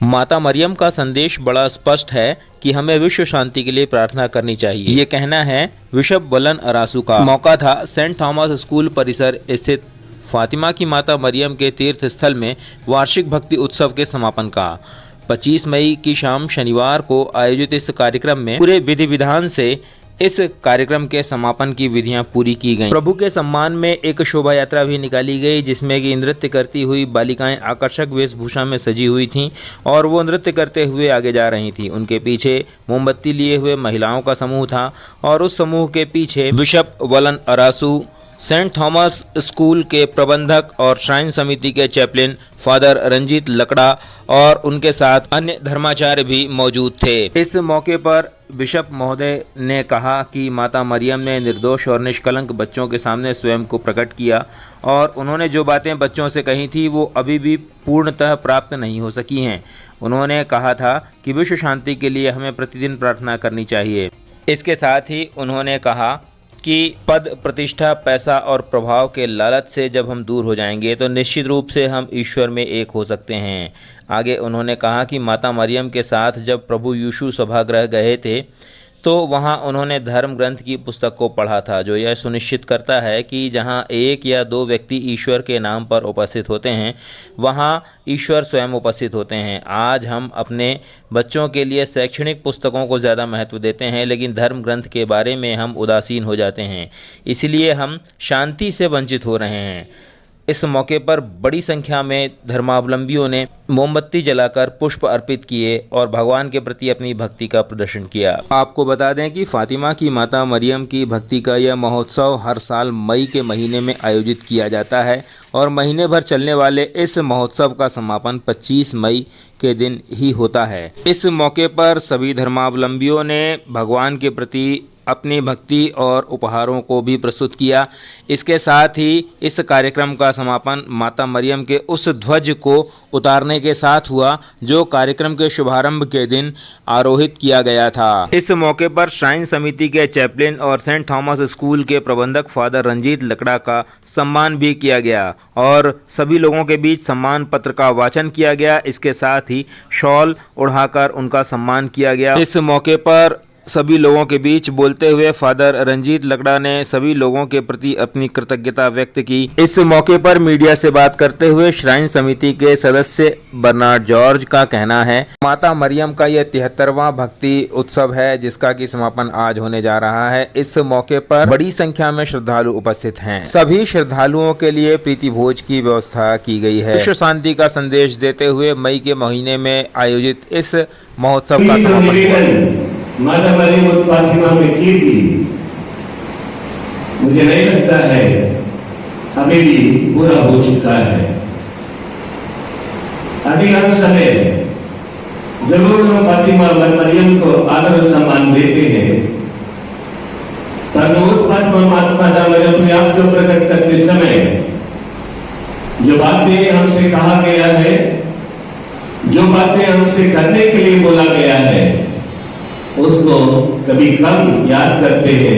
माता मरियम का संदेश बड़ा स्पष्ट है कि हमें विश्व शांति के लिए प्रार्थना करनी चाहिए। ये कहना है बिशप वलन अरासू का। मौका था सेंट थॉमस स्कूल परिसर स्थित फातिमा की माता मरियम के तीर्थ स्थल में वार्षिक भक्ति उत्सव के समापन का। 25 मई की शाम शनिवार को आयोजित इस कार्यक्रम में पूरे विधि विधान से इस कार्यक्रम के समापन की विधियां पूरी की गईं। प्रभु के सम्मान में एक शोभा यात्रा भी निकाली गई, जिसमें कि नृत्य करती हुई बालिकाएं आकर्षक वेशभूषा में सजी हुई थीं और वो नृत्य करते हुए आगे जा रही थीं। उनके पीछे मोमबत्ती लिए हुए महिलाओं का समूह था और उस समूह के पीछे बिशप वलन अरासू, सेंट थॉमस स्कूल के प्रबंधक और श्राइन समिति के चैपलिन फादर रंजीत लकड़ा और उनके साथ अन्य धर्माचार्य भी मौजूद थे। इस मौके पर बिशप महोदय ने कहा कि माता मरियम ने निर्दोष और निष्कलंक बच्चों के सामने स्वयं को प्रकट किया और उन्होंने जो बातें बच्चों से कही थी वो अभी भी पूर्णतः प्राप्त नहीं हो सकी हैं। उन्होंने कहा था कि विश्व शांति के लिए हमें प्रतिदिन प्रार्थना करनी चाहिए। इसके साथ ही उन्होंने कहा कि पद, प्रतिष्ठा, पैसा और प्रभाव के लालच से जब हम दूर हो जाएंगे तो निश्चित रूप से हम ईश्वर में एक हो सकते हैं। आगे उन्होंने कहा कि माता मरियम के साथ जब प्रभु यीशु सभागृह गए थे तो वहां उन्होंने धर्म ग्रंथ की पुस्तक को पढ़ा था, जो यह सुनिश्चित करता है कि जहां एक या दो व्यक्ति ईश्वर के नाम पर उपस्थित होते हैं वहां ईश्वर स्वयं उपस्थित होते हैं। आज हम अपने बच्चों के लिए शैक्षणिक पुस्तकों को ज़्यादा महत्व देते हैं, लेकिन धर्म ग्रंथ के बारे में हम उदासीन हो जाते हैं, इसलिए हम शांति से वंचित हो रहे हैं। इस मौके पर बड़ी संख्या में धर्मावलंबियों ने मोमबत्ती जलाकर पुष्प अर्पित किए और भगवान के प्रति अपनी भक्ति का प्रदर्शन किया। आपको बता दें कि फातिमा की माता मरियम की भक्ति का यह महोत्सव हर साल मई के महीने में आयोजित किया जाता है और महीने भर चलने वाले इस महोत्सव का समापन 25 मई के दिन ही होता है। इस मौके पर सभी धर्मावलंबियों ने भगवान के प्रति अपनी भक्ति और उपहारों को भी प्रस्तुत किया। इसके साथ ही इस कार्यक्रम का समापन माता मरियम के उस ध्वज को उतारने के साथ हुआ जो कार्यक्रम के शुभारंभ के दिन आरोहित किया गया था। इस मौके पर श्राइन समिति के चैपलिन और सेंट थॉमस स्कूल के प्रबंधक फादर रंजीत लकड़ा का सम्मान भी किया गया और सभी लोगों के बीच सम्मान पत्र का वाचन किया गया। इसके साथ ही शॉल उड़ाकर उनका सम्मान किया गया। इस मौके पर सभी लोगों के बीच बोलते हुए फादर रंजीत लकड़ा ने सभी लोगों के प्रति अपनी कृतज्ञता व्यक्त की। इस मौके पर मीडिया से बात करते हुए श्राइन समिति के सदस्य बर्नार्ड जॉर्ज का कहना है, माता मरियम का यह 73वां भक्ति उत्सव है जिसका कि समापन आज होने जा रहा है। इस मौके पर बड़ी संख्या में श्रद्धालु उपस्थित हैं। सभी श्रद्धालुओं के लिए प्रीति भोज की व्यवस्था की गई है। विश्व शांति का संदेश देते हुए मई के महीने में आयोजित इस महोत्सव का समापन हुआ। माता मरियम और फातिमा में की थी, मुझे नहीं लगता है अभी भी पूरा हो चुका है। अभी हर समय जरूर हम फातिमा और मरियम को आदर और सम्मान देते हैं, पर माता मरियम अपने आप को प्रकट करते समय जो बातें हमसे कहा गया है, जो बातें हमसे करने के लिए बोला गया है, उसको कभी कम याद करते हैं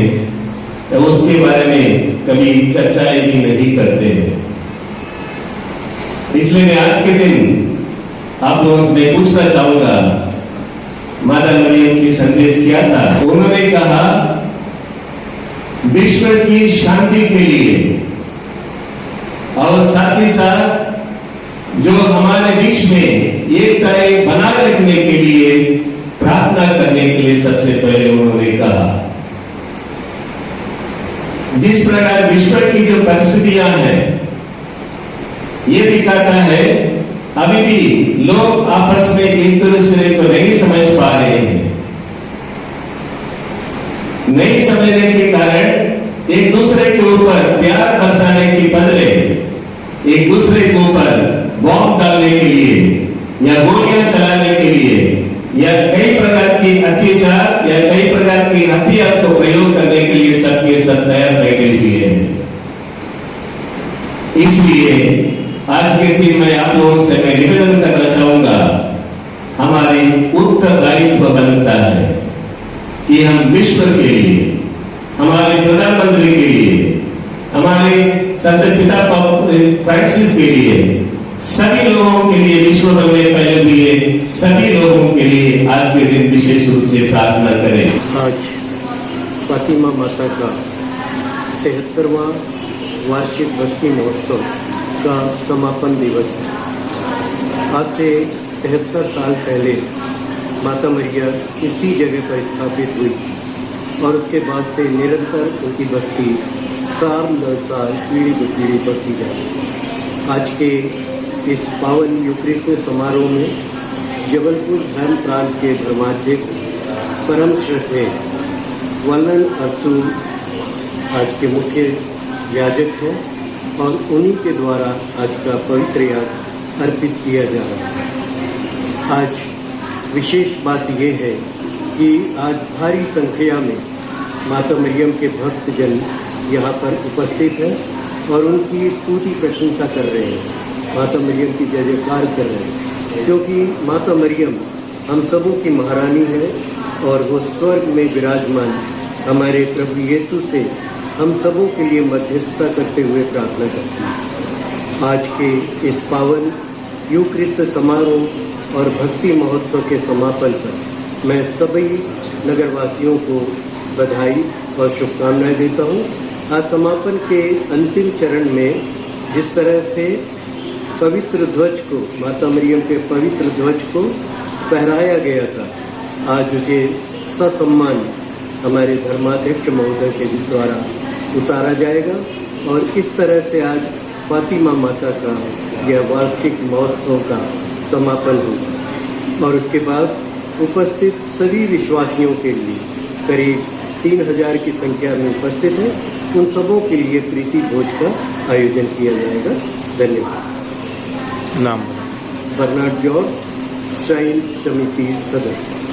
या उसके बारे में कभी चर्चाएं भी नहीं करते हैं। इसलिए मैं आज के दिन आप लोगों से पूछना चाहूंगा, माता मरियम की संदेश क्या था? उन्होंने कहा विश्व की शांति के लिए और साथ ही साथ जो हमारे बीच में एकता बनाए रखने के लिए प्रार्थना करने के लिए सबसे पहले उन्होंने कहा। जिस प्रकार विश्व की जो परिस्थितियां हैं ये दिखाता है अभी भी लोग आपस में एक दूसरे को नहीं समझ पा रहे हैं। नहीं समझने के कारण एक दूसरे के ऊपर प्यार बरसाने की बदले एक दूसरे के ऊपर बॉम्ब डालने के लिए या गोलियां चलाने के लिए या कई प्रकार की अत्याचार या कई प्रकार की हथियार को प्रयोग करने के लिए सबके सब तैयार बैठे हुए हैं। इसलिए आज के दिन मैं आप लोगों से मैं निवेदन करना चाहूंगा, हमारे उत्तरदायित्व बनता है कि हम विश्व के लिए, हमारे प्रधानमंत्री के लिए, हमारे संत पिता फ्रांसिस के लिए सभी लोगों के लिए विश्व में फैले हुए सभी लोगों के लिए आज के दिन विशेष रूप से प्रार्थना करें। आज फातिमा माता का 73वां वार्षिक भक्ति महोत्सव का समापन दिवस है। आज से 73 साल पहले माता मैया इसी जगह पर स्थापित हुई और उसके बाद से निरंतर उनकी भक्ति साल दर साल पीढ़ी दर पीढ़ी बढ़ती जाती है। आज के इस पावन यूक्रिस्ट समारोह में जबलपुर धर्म प्रांत के धर्माध्यक्ष परम श्रद्धेय वलन अरसू आज के मुख्य याजक हैं और उन्हीं के द्वारा आज का पवित्र याग अर्पित किया जा रहा है। आज विशेष बात यह है कि आज भारी संख्या में माता मरियम के भक्तजन यहाँ पर उपस्थित हैं और उनकी स्तुति प्रशंसा कर रहे हैं, माता मरियम की जय जयकार कर रहे हैं, क्योंकि माता मरियम हम सबों की महारानी है और वो स्वर्ग में विराजमान हमारे प्रभु यीशु से हम सबों के लिए मध्यस्थता करते हुए प्रार्थना करते हैं। आज के इस पावन यूक्रिस्त समारोह और भक्ति महोत्सव के समापन पर मैं सभी नगरवासियों को बधाई और शुभकामनाएं देता हूं। आज समापन के अंतिम चरण में जिस तरह से पवित्र ध्वज को, माता मरियम के पवित्र ध्वज को फहराया गया था, आज उसे ससम्मान हमारे धर्माध्यक्ष महोदय के द्वारा उतारा जाएगा और इस तरह से आज फातिमा माता का यह वार्षिक महोत्सव का समापन होगा और उसके बाद उपस्थित सभी विश्वासियों के लिए करीब 3000 की संख्या में उपस्थित हैं, उन सबों के लिए प्रीति भोज का आयोजन किया जाएगा। धन्यवाद। नाम बर्नार्ड जॉर्ज, श्राइन समिति सदस्य।